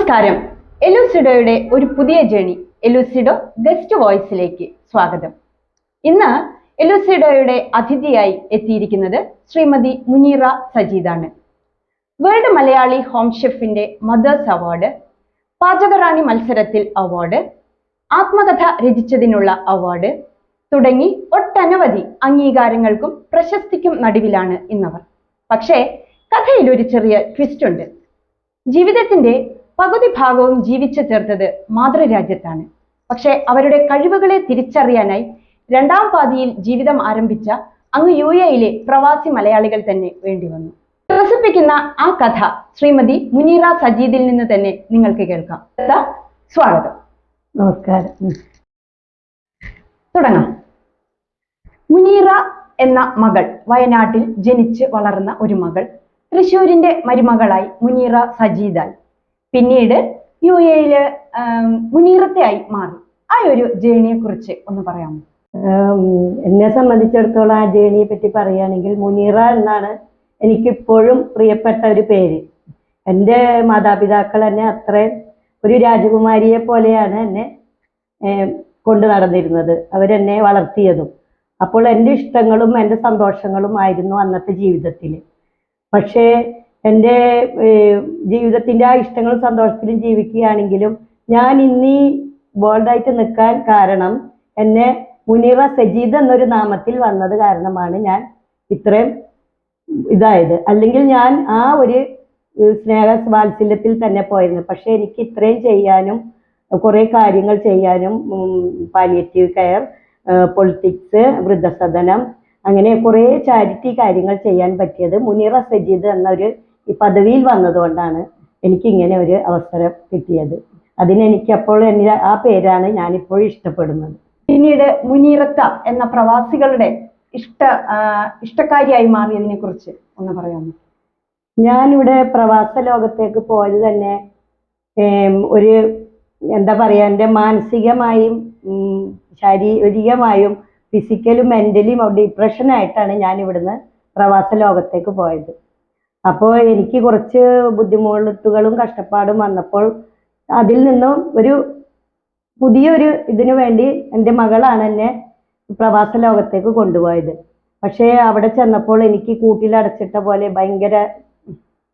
നമസ്കാരം. എലുസിഡോയുടെ ഒരു പുതിയ ജേണി എലുസിഡോ ഗസ്റ്റ് വോയിസിലേക്ക് സ്വാഗതം. ഇന്ന് എലുസിഡോയുടെ അതിഥിയായി എത്തിയിരിക്കുന്നത് ശ്രീമതി മുനീറ സജീദാണ്. വേൾഡ് മലയാളി ഹോം ഷെഫിന്റെ മദേഴ്സ് അവാർഡ്, പാചകറാണി മത്സരത്തിൽ അവാർഡ്, ആത്മകഥ രചിച്ചതിനുള്ള അവാർഡ് തുടങ്ങി ഒട്ടനവധി അംഗീകാരങ്ങൾക്കും പ്രശസ്തിക്കും നടുവിലാണ് ഇന്നവർ. പക്ഷേ കഥയിൽ ഒരു ചെറിയ ട്വിസ്റ്റ് ഉണ്ട്. ജീവിതത്തിന്റെ പകുതി ഭാഗവും ജീവിച്ചു തീർത്തത് മാതൃരാജ്യത്താണ്. പക്ഷെ അവരുടെ കഴിവുകളെ തിരിച്ചറിയാനായി രണ്ടാം പാതിയിൽ ജീവിതം ആരംഭിച്ച അങ്ങ് UAE പ്രവാസി മലയാളികൾ തന്നെ വേണ്ടി വന്നു. ത്രസിപ്പിക്കുന്ന ആ കഥ ശ്രീമതി മുനീറ സജീദിൽ നിന്ന് തന്നെ നിങ്ങൾക്ക് കേൾക്കാം. സ്വാഗതം. നമസ്കാരം. തുടങ്ങാം. മുനീറ എന്ന മകൾ, വയനാട്ടിൽ ജനിച്ച് വളർന്ന ഒരു മകൾ, തൃശ്ശൂരിന്റെ മരുമകളായി മുനീറ സജീദായി, പിന്നീട് UAE മുനീറത്തെയായി മാറി. ആ ഒരു ജേണിയെ കുറിച്ച് ഒന്ന് പറയാമോ? എന്നെ സംബന്ധിച്ചിടത്തോളം ആ ജേണിയെ പറ്റി പറയുകയാണെങ്കിൽ മുനീറ എന്നാണ് എനിക്കിപ്പോഴും പ്രിയപ്പെട്ട ഒരു പേര്. എൻ്റെ മാതാപിതാക്കൾ എന്നെ അത്രയും ഒരു രാജകുമാരിയെ പോലെയാണ് എന്നെ കൊണ്ടു നടന്നിരുന്നത്. അവരെന്നെ വളർത്തിയതും. അപ്പോൾ എൻ്റെ ഇഷ്ടങ്ങളും എൻ്റെ സന്തോഷങ്ങളും ആയിരുന്നു അന്നത്തെ ജീവിതത്തിൽ. പക്ഷേ എൻ്റെ ജീവിതത്തിൻ്റെ ആ ഇഷ്ടങ്ങളും സന്തോഷത്തിലും ജീവിക്കുകയാണെങ്കിലും ഞാൻ ഇന്നീ ബോൾഡായിട്ട് നിൽക്കാൻ കാരണം എന്നെ മുനീറ സജീദ് എന്നൊരു നാമത്തിൽ വന്നത് കാരണമാണ് ഞാൻ ഇത്രയും ഇതായത്. അല്ലെങ്കിൽ ഞാൻ ആ ഒരു സ്നേഹ വാത്സല്യത്തിൽ തന്നെ പോയിരുന്നു. പക്ഷെ എനിക്ക് ഇത്രയും ചെയ്യാനും കുറേ കാര്യങ്ങൾ ചെയ്യാനും, പാലിയേറ്റീവ് കെയർ, പൊളിറ്റിക്സ്, വൃദ്ധസദനം, അങ്ങനെ കുറേ ചാരിറ്റി കാര്യങ്ങൾ ചെയ്യാൻ പറ്റിയത് മുനീറ സജീദ് എന്നൊരു ഈ പദവിയിൽ വന്നതുകൊണ്ടാണ് എനിക്ക് ഇങ്ങനെ ഒരു അവസരം കിട്ടിയത്. അതിനെനിക്കപ്പോൾ ആ പേരാണ് ഞാനിപ്പോഴും ഇഷ്ടപ്പെടുന്നത്. പിന്നീട് മുനീറത്ത എന്ന പ്രവാസികളുടെ ഇഷ്ടക്കാരിയായി മാറിയതിനെ കുറിച്ച് ഒന്ന് പറയാമോ? ഞാനിവിടെ പ്രവാസ ലോകത്തേക്ക് പോയത് തന്നെ ഒരു എന്താ പറയുക, എൻ്റെ മാനസികമായും ശാരീരികമായും ഫിസിക്കലും മെൻ്റലിയും ഡിപ്രഷനായിട്ടാണ് ഞാൻ ഇവിടുന്ന് പ്രവാസ ലോകത്തേക്ക് പോയത്. അപ്പോൾ എനിക്ക് കുറച്ച് ബുദ്ധിമുട്ടുകളും കഷ്ടപ്പാടും വന്നപ്പോൾ അതിൽ നിന്നും ഒരു പുതിയൊരു ഇതിനു വേണ്ടി എൻ്റെ മകളാണ് എന്നെ പ്രവാസ ലോകത്തേക്ക് കൊണ്ടുപോയത്. പക്ഷേ അവിടെ ചെന്നപ്പോൾ എനിക്ക് കൂട്ടിലടച്ചിട്ട പോലെ ഭയങ്കര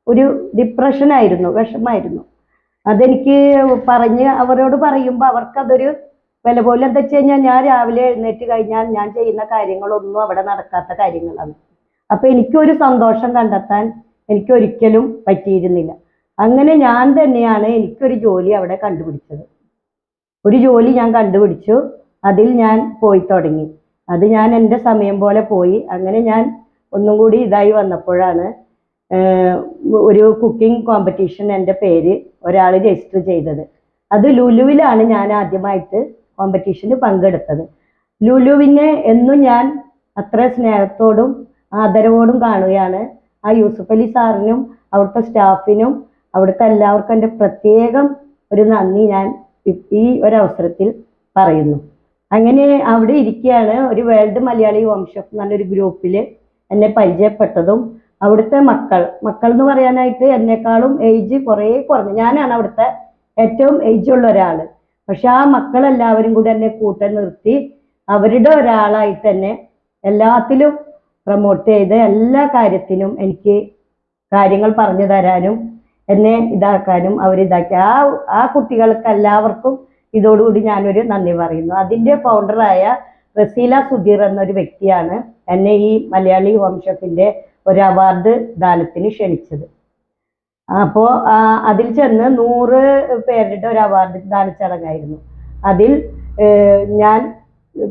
ഒരു ഡിപ്രഷനായിരുന്നു, വിഷമായിരുന്നു. അതെനിക്ക് അവരോട് പറയുമ്പോൾ അവർക്കതൊരു വില പോലെ. എന്താ വെച്ച് കഴിഞ്ഞാൽ ഞാൻ രാവിലെ എഴുന്നേറ്റ് കഴിഞ്ഞാൽ ഞാൻ ചെയ്യുന്ന കാര്യങ്ങളൊന്നും അവിടെ നടക്കാത്ത കാര്യങ്ങളാണ്. അപ്പം എനിക്കൊരു സന്തോഷം കണ്ടെത്താൻ എനിക്കൊരിക്കലും പറ്റിയിരുന്നില്ല. അങ്ങനെ ഞാൻ തന്നെയാണ് എനിക്കൊരു ജോലി അവിടെ കണ്ടുപിടിച്ചത്. ഒരു ജോലി ഞാൻ കണ്ടുപിടിച്ചു, അതിൽ ഞാൻ പോയി തുടങ്ങി. അത് ഞാൻ എൻ്റെ സമയം പോലെ പോയി. അങ്ങനെ ഞാൻ ഒന്നും കൂടി ഇതായി വന്നപ്പോഴാണ് ഒരു കുക്കിംഗ് കോമ്പറ്റീഷൻ എൻ്റെ പേര് ഒരാൾ രജിസ്റ്റർ ചെയ്തത്. അത് ലുലുവിലാണ് ഞാൻ ആദ്യമായിട്ട് കോമ്പറ്റീഷന് പങ്കെടുത്തത്. ലുലുവിനെ എന്നും ഞാൻ അത്ര സ്നേഹത്തോടും ആദരവോടും കാണുകയാണ്. ആ യൂസുഫ് അലി സാറിനും അവിടുത്തെ സ്റ്റാഫിനും അവിടുത്തെ എല്ലാവർക്കും എൻ്റെ പ്രത്യേകം ഒരു നന്ദി ഞാൻ ഈ ഒരവസരത്തിൽ പറയുന്നു. അങ്ങനെ അവിടെ ഇരിക്കുകയാണ് ഒരു വേൾഡ് മലയാളി ഹോം ഷെഫ് എന്നൊരു ഗ്രൂപ്പിൽ എന്നെ പരിചയപ്പെട്ടതും അവിടുത്തെ മക്കൾ എന്ന് പറയാനായിട്ട് എന്നെക്കാളും ഏജ് കുറേ കുറഞ്ഞു. ഞാനാണ് അവിടുത്തെ ഏറ്റവും ഏജുള്ള ഒരാൾ. പക്ഷെ ആ മക്കളെല്ലാവരും കൂടി എന്നെ കൂട്ടം നിർത്തി അവരുടെ ഒരാളായിട്ട് തന്നെ എല്ലാത്തിലും പ്രൊമോട്ട് ചെയ്ത് എല്ലാ കാര്യത്തിനും എനിക്ക് കാര്യങ്ങൾ പറഞ്ഞു തരാനും എന്നെ ഇതാക്കാനും അവരിതാക്കി. ആ കുട്ടികൾക്ക് എല്ലാവർക്കും ഇതോടുകൂടി ഞാനൊരു നന്ദി പറയുന്നു. അതിൻ്റെ ഫൗണ്ടറായ റസീല സുധീർ എന്നൊരു വ്യക്തിയാണ് എന്നെ ഈ മലയാളി ഹോം ഷെഫിൻ്റെ ഒരു അവാർഡ് ദാനത്തിന് ക്ഷണിച്ചത്. അപ്പോൾ അതിൽ ചെന്ന് 100 പേരുടെ ഒരു അവാർഡ് ദാന ചടങ്ങായിരുന്നു. അതിൽ ഞാൻ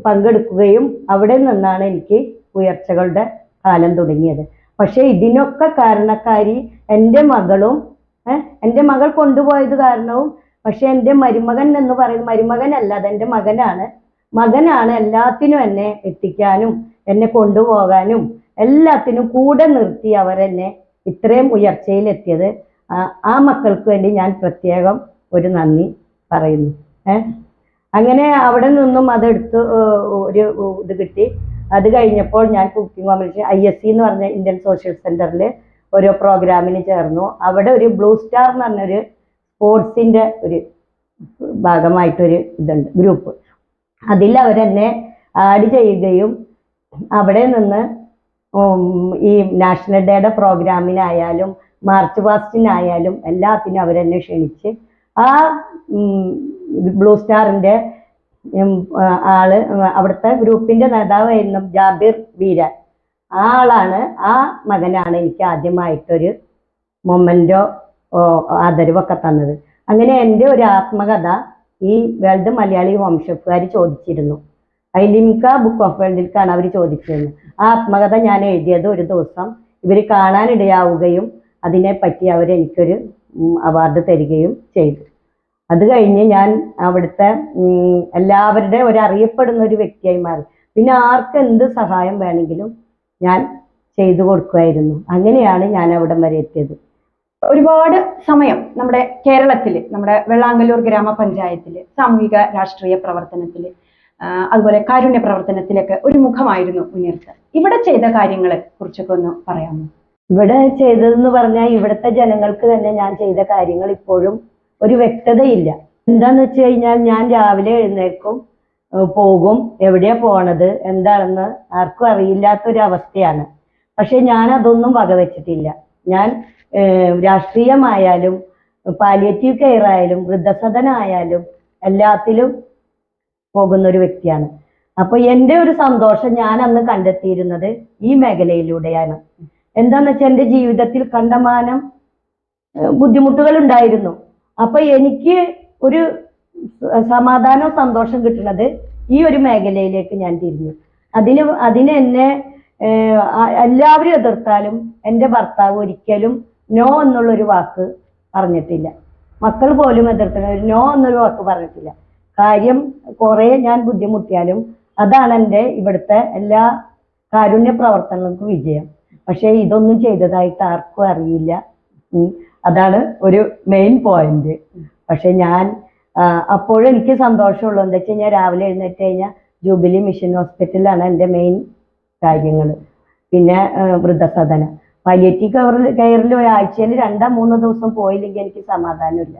പങ്കെടുക്കുകയും അവിടെ നിന്നാണ് എനിക്ക് ഉയർച്ചകളുടെ കാലം തുടങ്ങിയത്. പക്ഷെ ഇതിനൊക്കെ കാരണക്കാരി എൻ്റെ മകളും എൻ്റെ മകൾ കൊണ്ടുപോയത് കാരണവും. പക്ഷെ എൻ്റെ മരുമകൻ എന്ന് പറയുന്നത് മരുമകനല്ല, അതെൻ്റെ മകനാണ് എല്ലാത്തിനും എന്നെ എത്തിക്കാനും എന്നെ കൊണ്ടുപോകാനും എല്ലാത്തിനും കൂടെ നിർത്തി അവരെന്നെ ഇത്രയും ഉയർച്ചയിലെത്തിയത്. ആ മക്കൾക്ക് വേണ്ടി ഞാൻ പ്രത്യേകം ഒരു നന്ദി പറയുന്നു. അങ്ങനെ അവിടെ നിന്നും അതെടുത്ത് ഒരു ഇത് കിട്ടി. അത് കഴിഞ്ഞപ്പോൾ ഞാൻ കുക്കിംഗ് കോമ്പറ്റീഷൻ ISC എന്ന് പറഞ്ഞ ഇന്ത്യൻ സോഷ്യൽ സെന്ററിൽ ഓരോ പ്രോഗ്രാമിന് ചേർന്നു. അവിടെ ഒരു ബ്ലൂ സ്റ്റാർ എന്ന് പറഞ്ഞൊരു സ്പോർട്സിൻ്റെ ഒരു ഭാഗമായിട്ടൊരു ഇതുണ്ട് ഗ്രൂപ്പ്. അതിൽ അവരെന്നെ ആഡ് ചെയ്യുകയും അവിടെ നിന്ന് ഈ നാഷണൽ ഡേയുടെ പ്രോഗ്രാമിനായാലും മാർച്ച് പാസ്റ്റിനായാലും എല്ലാത്തിനും അവരെന്നെ ക്ഷണിച്ച് ആ ബ്ലൂ സ്റ്റാറിൻ്റെ ആള് അവിടുത്തെ ഗ്രൂപ്പിൻ്റെ നേതാവായിരുന്നു ജാബിർ ബീരാൻ. ആ ആളാണ്, ആ മകനാണ് എനിക്ക് ആദ്യമായിട്ടൊരു മൊമെൻറ്റോ ആദരവൊക്കെ തന്നത്. അങ്ങനെ എൻ്റെ ഒരു ആത്മകഥ ഈ വേൾഡ് മലയാളി ഹോം ഷെഫുകാർ ചോദിച്ചിരുന്നു. ലിംക ബുക്ക് ഓഫ് വേൾഡിൽക്കാണ് അവർ ചോദിച്ചിരുന്നത്. ആ ആത്മകഥ ഞാൻ എഴുതിയത് ഒരു ദിവസം ഇവർ കാണാനിടയാവുകയും അതിനെപ്പറ്റി അവരെനിക്കൊരു അവാർഡ് തരികയും ചെയ്തു. അത് കഴിഞ്ഞ് ഞാൻ അവിടുത്തെ എല്ലാവരുടെ ഒരു അറിയപ്പെടുന്ന ഒരു വ്യക്തിയായി മാറി. പിന്നെ ആർക്ക് എന്ത് സഹായം വേണമെങ്കിലും ഞാൻ ചെയ്തു കൊടുക്കുമായിരുന്നു. അങ്ങനെയാണ് ഞാൻ അവിടം വരെ എത്തിയത്. ഒരുപാട് സമയം നമ്മുടെ കേരളത്തിൽ, നമ്മുടെ വെള്ളാങ്കല്ലൂർ ഗ്രാമപഞ്ചായത്തിൽ സാമൂഹിക രാഷ്ട്രീയ പ്രവർത്തനത്തിൽ, അതുപോലെ കാരുണ്യ പ്രവർത്തനത്തിലൊക്കെ ഒരു മുഖമായിരുന്നു മുനീർത്ത. ഇവിടെ ചെയ്ത കാര്യങ്ങളെ കുറിച്ചൊക്കെ ഒന്ന് പറയാമോ? ഇവിടെ ചെയ്തതെന്ന് പറഞ്ഞാൽ ഇവിടുത്തെ ജനങ്ങൾക്ക് തന്നെ ഞാൻ ചെയ്ത കാര്യങ്ങൾ ഇപ്പോഴും ഒരു വ്യക്തതയില്ല. എന്താന്ന് വെച്ച് കഴിഞ്ഞാൽ ഞാൻ രാവിലെ എഴുന്നേൽക്കും, പോകും, എവിടെയാ പോണത് എന്താണെന്ന് ആർക്കും അറിയില്ലാത്തൊരവസ്ഥയാണ്. പക്ഷെ ഞാൻ അതൊന്നും വകവെച്ചിട്ടില്ല. ഞാൻ രാഷ്ട്രീയമായാലും പാലിയേറ്റീവ് കെയർ ആയാലും വൃദ്ധസദനായാലും എല്ലാത്തിലും പോകുന്ന ഒരു വ്യക്തിയാണ്. അപ്പൊ എൻ്റെ ഒരു സന്തോഷം ഞാൻ അന്ന് കണ്ടെത്തിയിരുന്നത് ഈ മേഖലയിലൂടെയാണ്. എന്താന്ന് വെച്ചാൽ എൻ്റെ ജീവിതത്തിൽ കണ്ടമാനം ബുദ്ധിമുട്ടുകൾ ഉണ്ടായിരുന്നു. അപ്പൊ എനിക്ക് ഒരു സമാധാനവും സന്തോഷം കിട്ടുന്നത് ഈ ഒരു മേഖലയിലേക്ക് ഞാൻ തിരിഞ്ഞു. അതിന് എന്നെ എല്ലാവരും എതിർത്താലും എൻ്റെ ഭർത്താവ് ഒരിക്കലും നോ എന്നുള്ളൊരു വാക്ക് പറഞ്ഞിട്ടില്ല. മക്കൾ പോലും എതിർത്തത് നോ എന്നൊരു വാക്ക് പറഞ്ഞിട്ടില്ല. കാര്യം കുറെ ഞാൻ ബുദ്ധിമുട്ടിയാലും അതാണ് എൻ്റെ ഇവിടുത്തെ എല്ലാ കാരുണ്യ പ്രവർത്തനങ്ങൾക്കും വിജയം. പക്ഷെ ഇതൊന്നും ചെയ്തതായിട്ട് ആർക്കും അറിയില്ല. അതാണ് ഒരു മെയിൻ പോയിന്റ്. പക്ഷെ ഞാൻ അപ്പോഴും എനിക്ക് സന്തോഷമുള്ളൂ. എന്താ വെച്ച് കഴിഞ്ഞാൽ രാവിലെ എഴുന്നേറ്റ് കഴിഞ്ഞാൽ ജൂബിലി മിഷൻ ഹോസ്പിറ്റലിലാണ് എൻ്റെ മെയിൻ കാര്യങ്ങൾ. പിന്നെ വൃദ്ധസദന പാലിയേറ്റീവ് കെയറിൽ ഒരാഴ്ചയിൽ 2-3 ദിവസം പോയില്ലെങ്കിൽ എനിക്ക് സമാധാനമില്ല.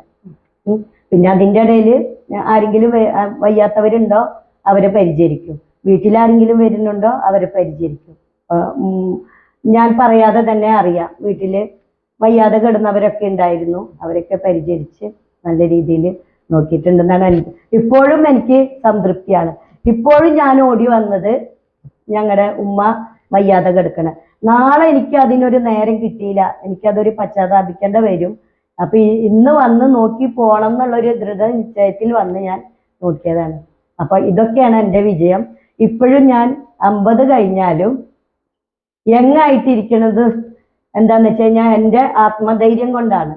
പിന്നെ അതിൻ്റെ ഇടയിൽ ആരെങ്കിലും വയ്യാത്തവരുണ്ടോ അവരെ പരിചരിക്കും, വീട്ടിലാരെങ്കിലും വരുന്നുണ്ടോ അവരെ പരിചരിക്കും. ഞാൻ പറയാതെ തന്നെ അറിയാം വീട്ടിൽ വയ്യാതെ കിടന്നവരൊക്കെ ഉണ്ടായിരുന്നു, അവരൊക്കെ പരിചരിച്ച് നല്ല രീതിയിൽ നോക്കിയിട്ടുണ്ടെന്നാണ് ഇപ്പോഴും എനിക്ക് സംതൃപ്തിയാണ്. ഇപ്പോഴും ഞാൻ ഓടി വന്നത് ഞങ്ങളുടെ ഉമ്മ വയ്യാതെ കിടക്കണം. നാളെ എനിക്ക് അതിനൊരു നേരം കിട്ടിയില്ല, എനിക്കതൊരു പശ്ചാത്താപിക്കേണ്ട വരും. അപ്പൊ ഇന്ന് വന്ന് നോക്കി പോകണം എന്നുള്ളൊരു ദൃഢനിശ്ചയത്തിൽ വന്ന് ഞാൻ നോക്കിയതാണ്. അപ്പൊ ഇതൊക്കെയാണ് എൻ്റെ വിജയം. ഇപ്പോഴും ഞാൻ 50 കഴിഞ്ഞാലും യങ്ങായിട്ടിരിക്കുന്നത് എന്താന്ന് വെച്ച് കഴിഞ്ഞാൽ എൻ്റെ ആത്മധൈര്യം കൊണ്ടാണ്.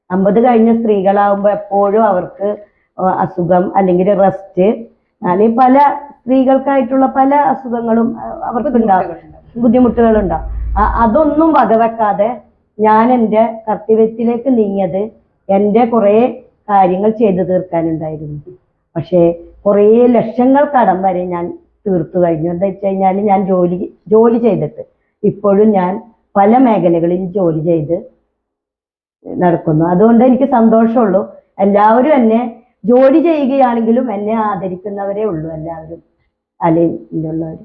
50 കഴിഞ്ഞ സ്ത്രീകളാവുമ്പോൾ എപ്പോഴും അവർക്ക് അസുഖം അല്ലെങ്കിൽ റെസ്റ്റ് അല്ലെങ്കിൽ പല സ്ത്രീകൾക്കായിട്ടുള്ള പല അസുഖങ്ങളും അവർക്കുണ്ടാവും, ബുദ്ധിമുട്ടുകളുണ്ടാവും. അതൊന്നും വകവെക്കാതെ ഞാൻ എൻ്റെ കർത്തവ്യത്തിലേക്ക് നീങ്ങിയത് എൻ്റെ കുറേ കാര്യങ്ങൾ ചെയ്തു തീർക്കാനുണ്ടായിരുന്നു. പക്ഷേ കുറേ ലക്ഷങ്ങൾ കടം വരെ ഞാൻ തീർത്തു കഴിഞ്ഞു. എന്താ വെച്ച് കഴിഞ്ഞാൽ ഞാൻ ജോലി ചെയ്തിട്ട് ഇപ്പോഴും ഞാൻ പല മേഖലകളിൽ ജോലി ചെയ്ത് നടക്കുന്നു. അതുകൊണ്ട് എനിക്ക് സന്തോഷമുള്ളൂ. എല്ലാവരും എന്നെ ജോലി ചെയ്യുകയാണെങ്കിലും എന്നെ ആദരിക്കുന്നവരേ ഉള്ളൂ എല്ലാവരും. അല്ലേയുള്ളവർ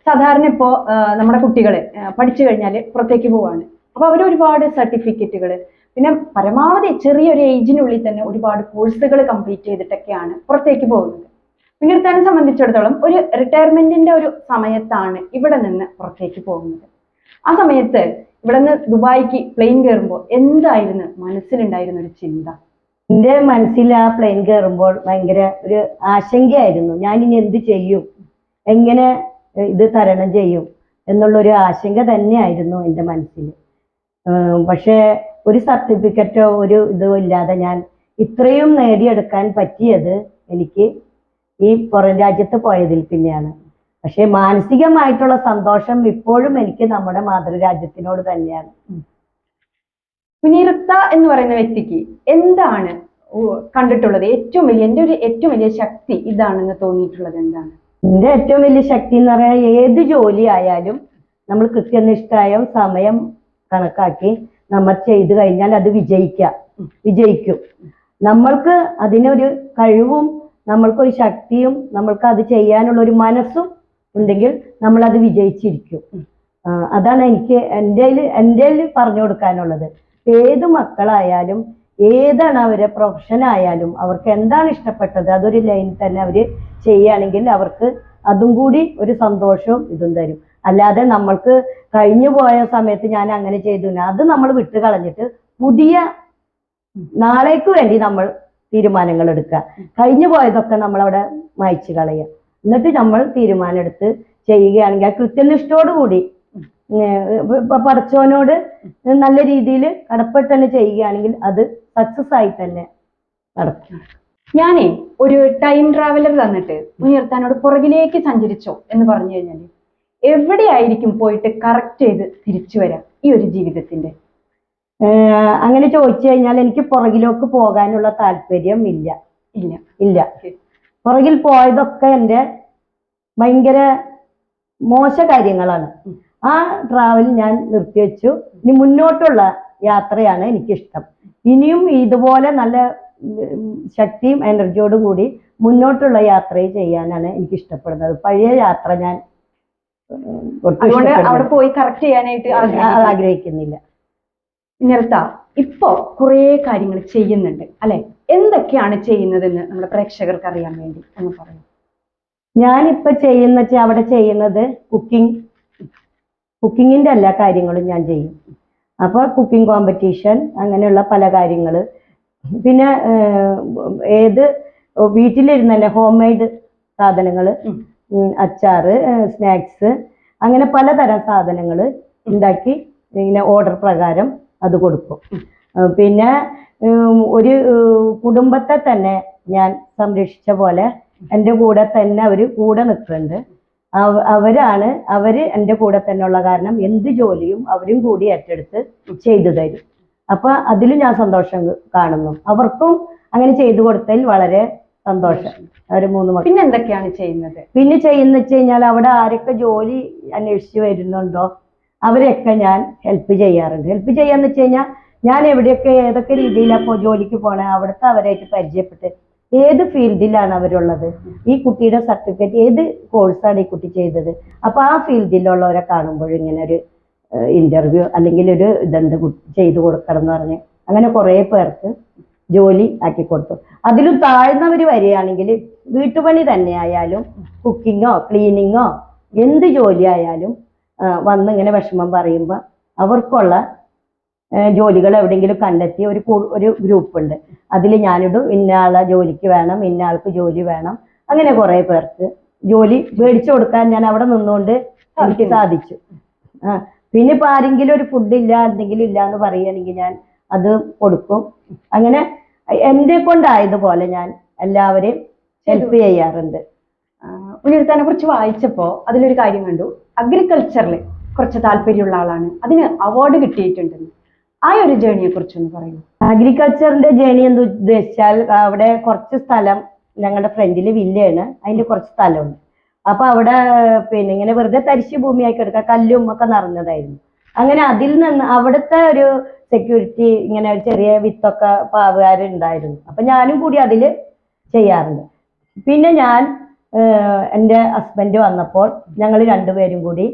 സാധാരണ ഇപ്പോ നമ്മുടെ കുട്ടികള് പഠിച്ചു കഴിഞ്ഞാൽ പുറത്തേക്ക് പോവാണ്. അപ്പൊ അവർ ഒരുപാട് സർട്ടിഫിക്കറ്റുകൾ, പിന്നെ പരമാവധി ചെറിയൊരു ഏജിനുള്ളിൽ തന്നെ ഒരുപാട് കോഴ്സുകൾ കംപ്ലീറ്റ് ചെയ്തിട്ടൊക്കെയാണ് പുറത്തേക്ക് പോകുന്നത്. മുനീർത്താനെ സംബന്ധിച്ചിടത്തോളം ഒരു റിട്ടയർമെന്റിന്റെ ഒരു സമയത്താണ് ഇവിടെ നിന്ന് പുറത്തേക്ക് പോകുന്നത്. ആ സമയത്ത് ഇവിടെ നിന്ന് ദുബായിക്ക് പ്ലെയിൻ കയറുമ്പോൾ എന്തായിരുന്നു മനസ്സിലുണ്ടായിരുന്ന ഒരു ചിന്ത? എൻ്റെ മനസ്സിൽ ആ പ്ലെയിൻ കയറുമ്പോൾ ഭയങ്കര ഒരു ആശങ്കയായിരുന്നു. ഞാനിനി എന്ത് ചെയ്യും, എങ്ങനെ ഇത് തരണം ചെയ്യും എന്നുള്ളൊരു ആശങ്ക തന്നെയായിരുന്നു എൻ്റെ മനസ്സിൽ. പക്ഷേ ഒരു സർട്ടിഫിക്കറ്റോ ഒരു ഇതോ ഇല്ലാതെ ഞാൻ ഇത്രയും നേടിയെടുക്കാൻ പറ്റിയത് എനിക്ക് ഈ പുറം രാജ്യത്ത് പോയതിൽ പിന്നെയാണ്. പക്ഷെ മാനസികമായിട്ടുള്ള സന്തോഷം ഇപ്പോഴും എനിക്ക് നമ്മുടെ മാതൃരാജ്യത്തിനോട് തന്നെയാണ്. മുനീർത്ത എന്ന് പറയുന്ന വ്യക്തിക്ക് എന്താണ് കണ്ടിട്ടുള്ളത് എൻ്റെ ഒരു ഏറ്റവും വലിയ ശക്തി ഇതാണെന്ന് തോന്നിയിട്ടുള്ളത് എന്താണ്? എൻ്റെ ഏറ്റവും വലിയ ശക്തി എന്ന് പറയാൻ ഏത് ജോലി ആയാലും നമ്മൾ കൃത്യനിഷ്ഠായം സമയം കണക്കാക്കി നമ്മൾ ചെയ്തു കഴിഞ്ഞാൽ അത് വിജയിക്കുക. വിജയിക്കും. നമ്മൾക്ക് അതിനൊരു കഴിവും നമ്മൾക്കൊരു ശക്തിയും നമ്മൾക്ക് അത് ചെയ്യാനുള്ള ഒരു മനസ്സും ഉണ്ടെങ്കിൽ നമ്മളത് വിജയിച്ചിരിക്കും. അതാണ് എനിക്ക് എൻ്റെ പറഞ്ഞു കൊടുക്കാനുള്ളത്. ഏത് മക്കളായാലും ഏതാണ് അവരെ പ്രൊഫഷൻ ആയാലും അവർക്ക് എന്താണ് ഇഷ്ടപ്പെട്ടത് അതൊരു ലൈൻ തന്നെ അവർ ചെയ്യുകയാണെങ്കിൽ അവർക്ക് അതും കൂടി ഒരു സന്തോഷവും ഇതും തരും. അല്ലാതെ നമ്മൾക്ക് കഴിഞ്ഞു പോയ സമയത്ത് ഞാൻ അങ്ങനെ ചെയ്തു അത് നമ്മൾ വിട്ട് കളഞ്ഞിട്ട് പുതിയ നാളേക്ക് വേണ്ടി നമ്മൾ തീരുമാനങ്ങൾ എടുക്കുക. കഴിഞ്ഞു പോയതൊക്കെ നമ്മളവിടെ മായ്ച്ചു കളയുക. എന്നിട്ട് നമ്മൾ തീരുമാനം എടുത്ത് ചെയ്യുകയാണെങ്കിൽ ആ കൃത്യനിഷ്ഠയോടുകൂടി പടച്ചവനോട് നല്ല രീതിയിൽ കടപ്പെട്ട് തന്നെ ചെയ്യുകയാണെങ്കിൽ അത് സക്സസ് ആയി തന്നെ നടക്കും. ഞാനേ ഒരു ടൈം ട്രാവലർ തന്നിട്ട് മുനിർത്താനോട് പുറകിലേക്ക് സഞ്ചരിച്ചോ എന്ന് പറഞ്ഞു കഴിഞ്ഞാൽ എവിടെയായിരിക്കും പോയിട്ട് കറക്റ്റ് ചെയ്ത് തിരിച്ചു വരാം ഈ ഒരു ജീവിതത്തിന്റെ? അങ്ങനെ ചോദിച്ചു കഴിഞ്ഞാൽ എനിക്ക് പുറകിലേക്ക് പോകാനുള്ള താല്പര്യം ഇല്ല. ഇല്ല ഇല്ല പുറകിൽ പോയതൊക്കെ എൻ്റെ ഭയങ്കര മോശ കാര്യങ്ങളാണ്. ആ ട്രാവൽ ഞാൻ നിർത്തിവെച്ചു. ഇനി മുന്നോട്ടുള്ള യാത്രയാണ് എനിക്കിഷ്ടം. ഇനിയും ഇതുപോലെ നല്ല ശക്തിയും എനർജിയോടും കൂടി മുന്നോട്ടുള്ള യാത്രയും ചെയ്യാനാണ് എനിക്ക് ഇഷ്ടപ്പെടുന്നത്. പഴയ യാത്ര ഞാൻ അവിടെ പോയി കറക്റ്റ് ചെയ്യാനായിട്ട് ആഗ്രഹിക്കുന്നില്ല. നിർത്താം. ഇപ്പോ കുറേ കാര്യങ്ങൾ ചെയ്യുന്നുണ്ട് അല്ലെ? എന്തൊക്കെയാണ് ചെയ്യുന്നതെന്ന് നമ്മുടെ പ്രേക്ഷകർക്ക് അറിയാൻ വേണ്ടി ഒന്ന് പറയും. ഞാനിപ്പോ അവിടെ ചെയ്യുന്നത് കുക്കിങ്ങിന്റെ എല്ലാ കാര്യങ്ങളും ഞാൻ ചെയ്യും. അപ്പോൾ കുക്കിംഗ് കോമ്പറ്റീഷൻ അങ്ങനെയുള്ള പല കാര്യങ്ങൾ, പിന്നെ വീട്ടിലിരുന്ന് തന്നെ ഹോം മെയ്ഡ് സാധനങ്ങൾ, അച്ചാറ്, സ്നാക്സ്, അങ്ങനെ പലതരം സാധനങ്ങൾ ഉണ്ടാക്കി ഇങ്ങനെ ഓർഡർ പ്രകാരം അത് കൊടുക്കും. പിന്നെ ഒരു കുടുംബത്തെ തന്നെ ഞാൻ സംരക്ഷിച്ച പോലെ എൻ്റെ കൂടെ തന്നെ അവർ കൂടെ നിൽക്കുന്നുണ്ട്. അവര് എൻ്റെ കൂടെ തന്നെ ഉള്ള കാരണം എന്ത് ജോലിയും അവരും കൂടി ഏറ്റെടുത്ത് ചെയ്തു തരും. അപ്പൊ അതിലും ഞാൻ സന്തോഷം കാണുന്നു. അവർക്കും അങ്ങനെ ചെയ്തു കൊടുത്തതിൽ വളരെ സന്തോഷം. അവര് 3 മക്കൾ. പിന്നെ എന്തൊക്കെയാണ് ചെയ്യുന്നത്? പിന്നെ ചെയ്യുന്ന വെച്ച് കഴിഞ്ഞാൽ അവിടെ ആരൊക്കെ ജോലി അന്വേഷിച്ച് വരുന്നുണ്ടോ അവരെയൊക്കെ ഞാൻ ഹെൽപ്പ് ചെയ്യാറുണ്ട്. ഹെൽപ്പ് ചെയ്യാന്ന് വെച്ച് കഴിഞ്ഞാൽ ഞാൻ എവിടെയൊക്കെ ഏതൊക്കെ രീതിയിലപ്പോ ജോലിക്ക് പോണേ അവിടുത്തെ അവരായിട്ട് പരിചയപ്പെട്ട് ഏത് ഫീൽഡിലാണ് അവരുള്ളത്, ഈ കുട്ടിയുടെ സർട്ടിഫിക്കറ്റ് ഏത് കോഴ്സാണ് ഈ കുട്ടി ചെയ്തത്, അപ്പൊ ആ ഫീൽഡിലുള്ളവരെ കാണുമ്പോൾ ഇങ്ങനെ ഒരു ഇന്റർവ്യൂ അല്ലെങ്കിൽ ഒരു ഇതെന്ത് ചെയ്തു കൊടുക്കണം എന്ന് പറഞ്ഞ് അങ്ങനെ കുറെ പേർക്ക് ജോലി ആക്കി കൊടുത്തു. അതിലും താഴ്ന്നവർ വരികയാണെങ്കിൽ വീട്ടുപണി തന്നെ ആയാലും കുക്കിങ്ങോ ക്ലീനിങ്ങോ എന്ത് ജോലി ആയാലും വന്ന് ഇങ്ങനെ വിഷമം പറയുമ്പോൾ അവർക്കുള്ള ജോലികൾ എവിടെയെങ്കിലും കണ്ടെത്തി ഒരു ഗ്രൂപ്പ് ഉണ്ട്. അതിൽ ഞാനിടും ഇന്ന ആളെ ജോലിക്ക് വേണം, ഇന്ന ആൾക്ക് ജോലി വേണം. അങ്ങനെ കുറെ പേർക്ക് ജോലി മേടിച്ചു കൊടുക്കാൻ ഞാൻ അവിടെ നിന്നുകൊണ്ട് എനിക്ക് സാധിച്ചു. പിന്നെ ഇപ്പൊ ആരെങ്കിലും ഒരു ഫുഡ് ഇല്ല എന്തെങ്കിലും ഇല്ല എന്ന് പറയുകയാണെങ്കിൽ ഞാൻ അത് കൊടുക്കും. അങ്ങനെ എന്നെ കൊണ്ടായതുപോലെ ഞാൻ എല്ലാവരെയും ഹെൽപ്പ് ചെയ്യാറുണ്ട്. മുനിർത്താനെ കുറിച്ച് വായിച്ചപ്പോ അതിലൊരു കാര്യം കണ്ടു, അഗ്രികൾച്ചറിൽ കുറച്ച് താല്പര്യമുള്ള ആളാണ്, അതിന് അവാർഡ് കിട്ടിയിട്ടുണ്ടെന്ന്. ആ ഒരു ജേണിയെ കുറിച്ചൊന്ന് പറയൂ. അഗ്രികൾച്ചറിന്റെ ജേണി എന്ന് ഉദ്ദേശിച്ചാൽ അവിടെ കുറച്ച് സ്ഥലം ഞങ്ങളുടെ ഫ്രണ്ടില് വില്ലയാണ്, അതിന്റെ കുറച്ച് സ്ഥലമുണ്ട്. അപ്പൊ അവിടെ പിന്നെ ഇങ്ങനെ വെറുതെ തരിശു ഭൂമിയായി കിടക്കുക, കല്ലും ഒക്കെ നിറഞ്ഞതായിരുന്നു. അങ്ങനെ അതിൽ നിന്ന് അവിടുത്തെ ഒരു സെക്യൂരിറ്റി ഇങ്ങനെ ചെറിയ വിത്തൊക്കെ പാവുകാരുണ്ടായിരുന്നു. അപ്പൊ ഞാനും കൂടി അതില് ചെയ്യാറുണ്ട്. പിന്നെ ഞാൻ എൻ്റെ ഹസ്ബൻഡ് വന്നപ്പോൾ ഞങ്ങൾ രണ്ടുപേരും കൂടി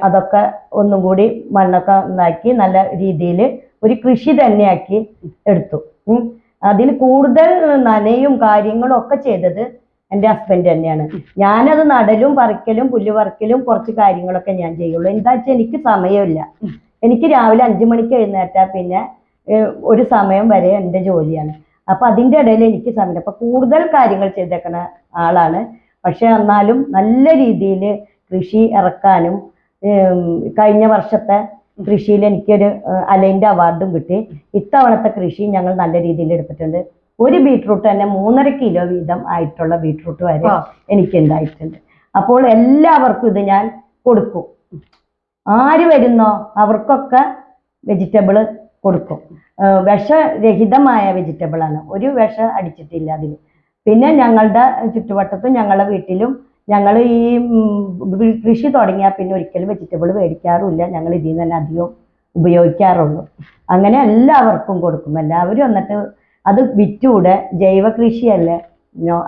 അതൊക്കെ ഒന്നും കൂടി മണ്ണൊക്കെ ഉണ്ടാക്കി നല്ല രീതിയിൽ ഒരു കൃഷി തന്നെയാക്കി എടുത്തു. അതിൽ കൂടുതൽ നനയും കാര്യങ്ങളും ഒക്കെ ചെയ്തത് എൻ്റെ ഹസ്ബൻഡ് തന്നെയാണ്. ഞാനത് നടലും പറിക്കലും പുല്ല് പറിക്കലും കുറച്ച് കാര്യങ്ങളൊക്കെ ഞാൻ ചെയ്യുള്ളൂ. എന്താ വെച്ചാൽ എനിക്ക് സമയമില്ല. എനിക്ക് രാവിലെ 5 മണിക്ക് എഴുന്നേറ്റാൽ പിന്നെ ഒരു സമയം വരെ എൻ്റെ ജോലിയാണ്. അപ്പൊ അതിൻ്റെ ഇടയിൽ എനിക്ക് സമയം. അപ്പൊ കൂടുതൽ കാര്യങ്ങൾ ചെയ്തേക്കുന്ന ആളാണ്. പക്ഷെ എന്നാലും നല്ല രീതിയിൽ കൃഷി ഇറക്കാനും കഴിഞ്ഞ വർഷത്തെ കൃഷിയിൽ എനിക്കൊരു അലൈൻ്റെ അവാർഡും കിട്ടി. ഇത്തവണത്തെ കൃഷി ഞങ്ങൾ നല്ല രീതിയിൽ എടുത്തിട്ടുണ്ട്. ഒരു ബീട്രൂട്ട് തന്നെ 3.5 കിലോ വീതം ആയിട്ടുള്ള ബീട്രൂട്ട് വരെ എനിക്ക് ഉണ്ടായിട്ടുണ്ട്. അപ്പോൾ എല്ലാവർക്കും ഇത് ഞാൻ കൊടുക്കും. ആര് വരുന്നോ അവർക്കൊക്കെ വെജിറ്റബിൾ കൊടുക്കും. വിഷരഹിതമായ വെജിറ്റബിളാണ്, ഒരു വിഷം അടിച്ചിട്ടില്ല അതിൽ. പിന്നെ ഞങ്ങളുടെ ചുറ്റുവട്ടത്തും ഞങ്ങളുടെ വീട്ടിലും ഞങ്ങൾ ഈ കൃഷി തുടങ്ങിയാൽ പിന്നെ ഒരിക്കലും വെജിറ്റബിൾ മേടിക്കാറുമില്ല. ഞങ്ങൾ ഇതിൽ നിന്ന് തന്നെ അധികം ഉപയോഗിക്കാറുള്ളൂ. അങ്ങനെ എല്ലാവർക്കും കൊടുക്കും. എല്ലാവരും എന്നിട്ട് അത് വിറ്റൂടെ, ജൈവ കൃഷിയല്ലേ,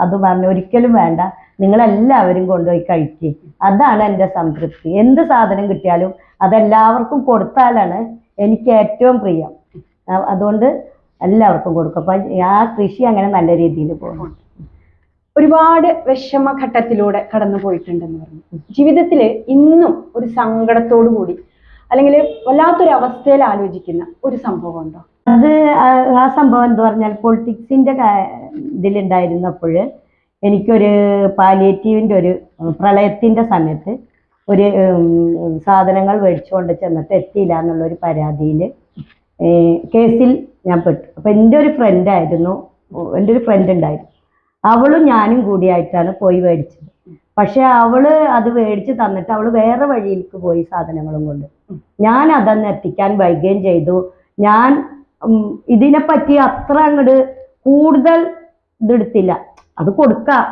അത് പറഞ്ഞു ഒരിക്കലും വേണ്ട, നിങ്ങളെല്ലാവരും കൊണ്ടുപോയി കഴിക്കുക. അതാണ് എൻ്റെ സംതൃപ്തി. എന്ത് സാധനം കിട്ടിയാലും അതെല്ലാവർക്കും കൊടുത്താലാണ് എനിക്ക് ഏറ്റവും പ്രിയം. അതുകൊണ്ട് എല്ലാവർക്കും കൊടുക്കും. അപ്പം ആ കൃഷി അങ്ങനെ നല്ല രീതിയിൽ പോകും. ഒരുപാട് വിഷമഘട്ടത്തിലൂടെ കടന്നു പോയിട്ടുണ്ടെന്ന് പറഞ്ഞു. ജീവിതത്തിൽ ഇന്നും ഒരു സങ്കടത്തോടു കൂടി അല്ലെങ്കിൽ വല്ലാത്തൊരു അവസ്ഥയിൽ ആലോചിക്കുന്ന ഒരു സംഭവം ഉണ്ടോ? അത് ആ സംഭവം എന്ന് പറഞ്ഞാൽ പൊളിറ്റിക്സിന്റെ ഇതിലുണ്ടായിരുന്നപ്പോൾ എനിക്കൊരു പാലിയേറ്റീവിന്റെ ഒരു പ്രളയത്തിന്റെ സമയത്ത് ഒരു സാധനങ്ങൾ മേടിച്ചുകൊണ്ട് ചെന്നിട്ട് എത്തിയില്ല എന്നുള്ളൊരു പരാതിയിൽ കേസിൽ ഞാൻ പെട്ടു. അപ്പം എൻ്റെ ഒരു ഫ്രണ്ട് ഉണ്ടായിരുന്നു, അവളും ഞാനും കൂടിയായിട്ടാണ് പോയി മേടിച്ചത്. പക്ഷെ അവള് അത് മേടിച്ച് തന്നിട്ട് അവള് വേറെ വഴിയിലേക്ക് പോയി സാധനങ്ങളും കൊണ്ട്. ഞാൻ അതന്ന് എത്തിക്കാൻ വൈകുകയും ചെയ്തു. ഞാൻ ഇതിനെപ്പറ്റി അത്ര അങ്ങോട്ട് കൂടുതൽ ഇതെടുത്തില്ല. അത് കൊടുക്കാം,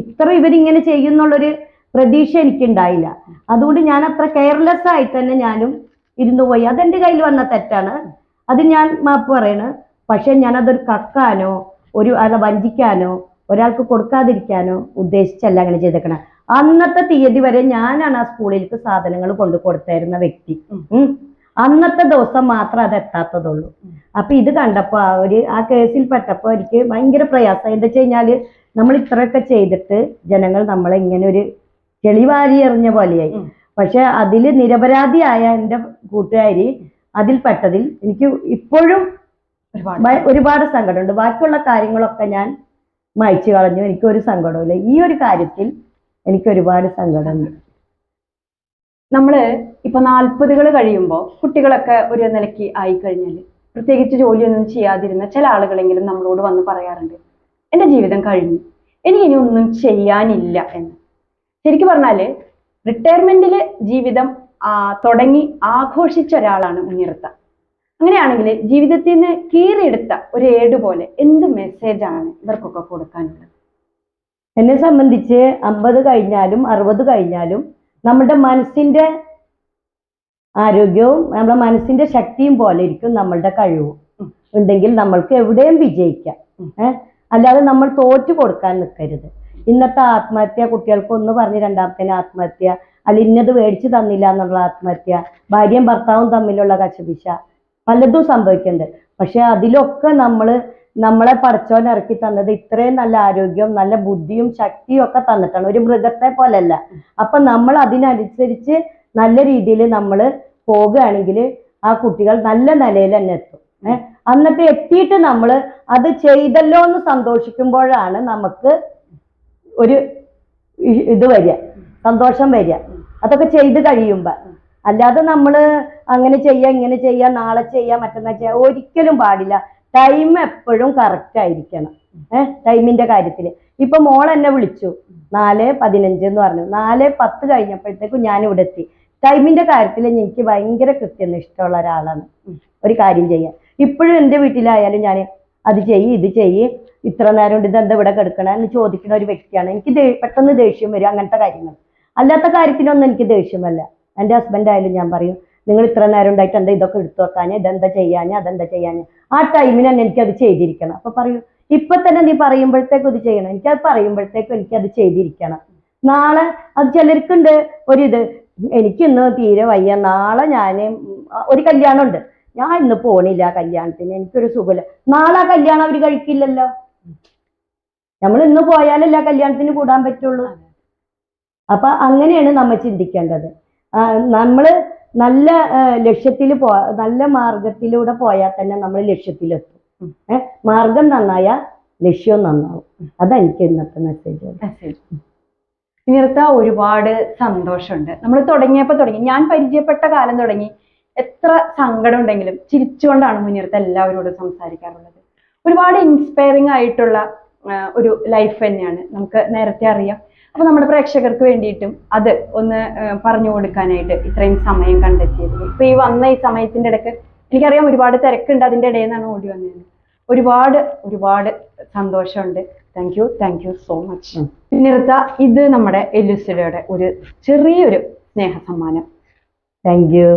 ഇത്ര ഇവരിങ്ങനെ ചെയ്യുന്നുള്ളൊരു പ്രതീക്ഷ എനിക്കുണ്ടായില്ല. അതുകൊണ്ട് ഞാൻ അത്ര കെയർലെസ് ആയിട്ട് തന്നെ ഞാനും ഇരുന്നു പോയി. അതെൻ്റെ കയ്യിൽ വന്ന തെറ്റാണ്, അത് ഞാൻ മാപ്പ് പറയണ്. പക്ഷെ ഞാനതൊരു കക്കാനോ അല്ല വഞ്ചിക്കാനോ ഒരാൾക്ക് കൊടുക്കാതിരിക്കാനോ ഉദ്ദേശിച്ചല്ല അങ്ങനെ ചെയ്തേക്കണം. അന്നത്തെ തീയതി വരെ ഞാനാണ് ആ സ്കൂളിലേക്ക് സാധനങ്ങൾ കൊണ്ടു കൊടുത്തായിരുന്ന വ്യക്തി. അന്നത്തെ ദിവസം മാത്രം അത് എത്താത്തതുള്ളൂ. അപ്പൊ ഇത് കണ്ടപ്പോ ആ കേസിൽ പെട്ടപ്പോ എനിക്ക് ഭയങ്കര പ്രയാസം. എന്താ വെച്ച് കഴിഞ്ഞാല് നമ്മൾ ഇത്രയൊക്കെ ചെയ്തിട്ട് ജനങ്ങൾ നമ്മളെ ഇങ്ങനെ ഒരു ചെളിവാരി എറിഞ്ഞ പോലെയായി. പക്ഷെ അതിൽ നിരപരാധിയായ എൻ്റെ കൂട്ടുകാരി അതിൽ പെട്ടതിൽ എനിക്ക് ഇപ്പോഴും ഒരുപാട് സങ്കടമുണ്ട്. ബാക്കിയുള്ള കാര്യങ്ങളൊക്കെ ഞാൻ മായ്ച്ചു കളഞ്ഞു, എനിക്കൊരു സങ്കടമില്ല. ഈ ഒരു കാര്യത്തിൽ എനിക്ക് ഒരുപാട് സങ്കടമുണ്ട്. നമ്മള് ഇപ്പൊ 40 കഴിയുമ്പോൾ കുട്ടികളൊക്കെ ഒരു നിലയ്ക്ക് ആയിക്കഴിഞ്ഞാൽ പ്രത്യേകിച്ച് ജോലിയൊന്നും ചെയ്യാതിരുന്ന ചില ആളുകളെങ്കിലും നമ്മളോട് വന്ന് പറയാറുണ്ട്, എൻ്റെ ജീവിതം കഴിഞ്ഞു, എനിക്കിനി ഒന്നും ചെയ്യാനില്ല എന്ന്. ശരിക്കും പറഞ്ഞാല് റിട്ടയർമെന്റില് ജീവിതം തുടങ്ങി ആഘോഷിച്ച ഒരാളാണ് മുനിറത്ത. അങ്ങനെയാണെങ്കിൽ ജീവിതത്തിൽ നിന്ന് കീറിയെടുത്ത ഒരു ഏട് പോലെ എന്ത് മെസ്സേജാണ് ഇവർക്കൊക്കെ കൊടുക്കാനുള്ളത്? എന്നെ സംബന്ധിച്ച് 50 കഴിഞ്ഞാലും 60 കഴിഞ്ഞാലും നമ്മുടെ മനസ്സിന്റെ ആരോഗ്യവും നമ്മുടെ മനസ്സിന്റെ ശക്തിയും പോലെ ഇരിക്കും നമ്മളുടെ കഴിവും ഉണ്ടെങ്കിൽ നമ്മൾക്ക് എവിടെയും വിജയിക്കാം. അല്ലാതെ നമ്മൾ തോറ്റു കൊടുക്കാൻ നിൽക്കരുത്. ഇന്നത്തെ ആത്മഹത്യ കുട്ടികൾക്കൊന്ന് പറഞ്ഞ് രണ്ടാമത്തേന് ആത്മഹത്യ, അല്ല ഇന്നത് മേടിച്ചു തന്നില്ല എന്നുള്ള ആത്മഹത്യ, ഭാര്യയും ഭർത്താവും തമ്മിലുള്ള കശപിശ, പലതും സംഭവിക്കുന്നുണ്ട്. പക്ഷെ അതിലൊക്കെ നമ്മളെ പടച്ചോൻ ഇറക്കി തന്നത് ഇത്രയും നല്ല ആരോഗ്യവും നല്ല ബുദ്ധിയും ശക്തിയും ഒക്കെ തന്നിട്ടാണ്, ഒരു മൃഗത്തെ പോലല്ല. അപ്പൊ നമ്മൾ അതിനനുസരിച്ച് നല്ല രീതിയിൽ നമ്മൾ പോകുകയാണെങ്കിൽ ആ കുട്ടികൾ നല്ല നിലയിൽ തന്നെ എത്തും. എന്നിട്ട് എത്തിയിട്ട് നമ്മൾ അത് ചെയ്തല്ലോ എന്ന് സന്തോഷിക്കുമ്പോഴാണ് നമുക്ക് ഒരു ഇത് വരിക, സന്തോഷം വരിക, അതൊക്കെ ചെയ്ത് കഴിയുമ്പോ. അല്ലാതെ നമ്മൾ അങ്ങനെ ചെയ്യാം ഇങ്ങനെ ചെയ്യാം നാളെ ചെയ്യാം മറ്റന്നാൾ ചെയ്യാം ഒരിക്കലും പാടില്ല. ടൈം എപ്പോഴും കറക്റ്റ് ആയിരിക്കണം. ടൈമിന്റെ കാര്യത്തിൽ ഇപ്പൊ മോൾ എന്നെ വിളിച്ചു 4:15 എന്ന് പറഞ്ഞു, 4:10 കഴിഞ്ഞപ്പോഴത്തേക്കും ഞാൻ ഇവിടെ എത്തി. ടൈമിന്റെ കാര്യത്തിൽ എനിക്ക് ഭയങ്കര കൃത്യനിഷ്ഠമുള്ള ഒരാളാണ്. ഒരു കാര്യം ചെയ്യാൻ ഇപ്പോഴും എൻ്റെ വീട്ടിലായാലും ഞാൻ അത് ചെയ്യ് ഇത് ചെയ്യ് ഇത്ര നേരം കൊണ്ട് ഇതെന്താ ഇവിടെ കിടക്കണ എന്ന് ചോദിക്കുന്ന ഒരു വ്യക്തിയാണ്. എനിക്ക് പെട്ടെന്ന് ദേഷ്യം വരും അങ്ങനത്തെ കാര്യങ്ങൾ. അല്ലാത്ത കാര്യത്തിനൊന്നും എനിക്ക് ദേഷ്യമല്ല. എൻ്റെ ഹസ്ബൻഡ് ആയാലും ഞാൻ പറയും, നിങ്ങൾ ഇത്ര നേരം ഉണ്ടായിട്ട് എന്താ ഇതൊക്കെ എടുത്തു വെക്കാന്, ഇതെന്താ ചെയ്യാന്, അതെന്താ ചെയ്യാന്, ആ ടൈമിന് തന്നെ എനിക്കത് ചെയ്തിരിക്കണം. അപ്പൊ പറയൂ ഇപ്പൊ തന്നെ നീ പറയുമ്പോഴത്തേക്കും ഇത് ചെയ്യണം, എനിക്കത് പറയുമ്പോഴത്തേക്കും എനിക്കത് ചെയ്തിരിക്കണം. നാളെ അത് ചിലർക്കുണ്ട് ഒരിത്, എനിക്ക് ഇന്ന് തീരെ വയ്യ, നാളെ ഞാൻ ഒരു കല്യാണം ഉണ്ട്, ഞാൻ ഇന്ന് പോണില്ല കല്യാണത്തിന്, എനിക്കൊരു സുഖമില്ല. നാളെ ആ കല്യാണം അവർ കഴിക്കില്ലല്ലോ. നമ്മൾ ഇന്ന് പോയാലല്ല കല്യാണത്തിന് കൂടാൻ പറ്റുള്ളൂ. അപ്പൊ അങ്ങനെയാണ് നമ്മൾ ചിന്തിക്കേണ്ടത്. നമ്മൾ നല്ല ലക്ഷ്യത്തിൽ നല്ല മാർഗത്തിലൂടെ പോയാൽ തന്നെ നമ്മൾ ലക്ഷ്യത്തിലെത്തും. മാർഗം നന്നായാൽ ലക്ഷ്യവും നന്നാവും. അതെനിക്ക് ഇന്നത്തെ മെസ്സേജ്. മുനിറത്ത, ഒരുപാട് സന്തോഷമുണ്ട്. നമ്മൾ തുടങ്ങി ഞാൻ പരിചയപ്പെട്ട കാലം തുടങ്ങി എത്ര സങ്കടം ഉണ്ടെങ്കിലും ചിരിച്ചുകൊണ്ടാണ് മുനിറത്ത എല്ലാവരോടും സംസാരിക്കാറുള്ളത്. ഒരുപാട് ഇൻസ്പയറിംഗ് ആയിട്ടുള്ള ഒരു ലൈഫ് തന്നെയാണ്, നമുക്ക് നേരത്തെ അറിയാം. അപ്പൊ നമ്മുടെ പ്രേക്ഷകർക്ക് വേണ്ടിയിട്ടും അത് ഒന്ന് പറഞ്ഞു കൊടുക്കാനായിട്ട് ഇത്രയും സമയം കണ്ടെത്തിയത്. ഇപ്പൊ ഈ വന്ന ഈ സമയത്തിന്റെ ഇടയ്ക്ക് എനിക്കറിയാം ഒരുപാട് തിരക്കുണ്ട്, അതിന്റെ ഇടയിൽ നിന്നാണ് ഓടി വന്നത്. ഒരുപാട് സന്തോഷമുണ്ട്. Thank you so much. മുനിറത്ത, ഇത് നമ്മുടെ എലുസിഡയുടെ ഒരു ചെറിയൊരു സ്നേഹ സമ്മാനം. Thank you.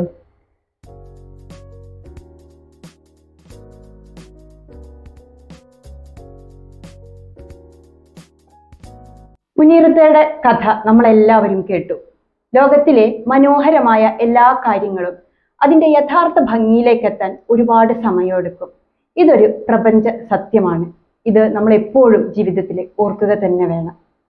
മുനീറത്തയുടെ കഥ നമ്മളെല്ലാവരും കേട്ടു. ലോകത്തിലെ മനോഹരമായ എല്ലാ കാര്യങ്ങളും അതിൻ്റെ യഥാർത്ഥ ഭംഗിയിലേക്ക് എത്താൻ ഒരുപാട് സമയമെടുക്കും. ഇതൊരു പ്രപഞ്ച സത്യമാണ്. ഇത് നമ്മൾ എപ്പോഴും ജീവിതത്തിൽ ഓർക്കുക തന്നെ വേണം.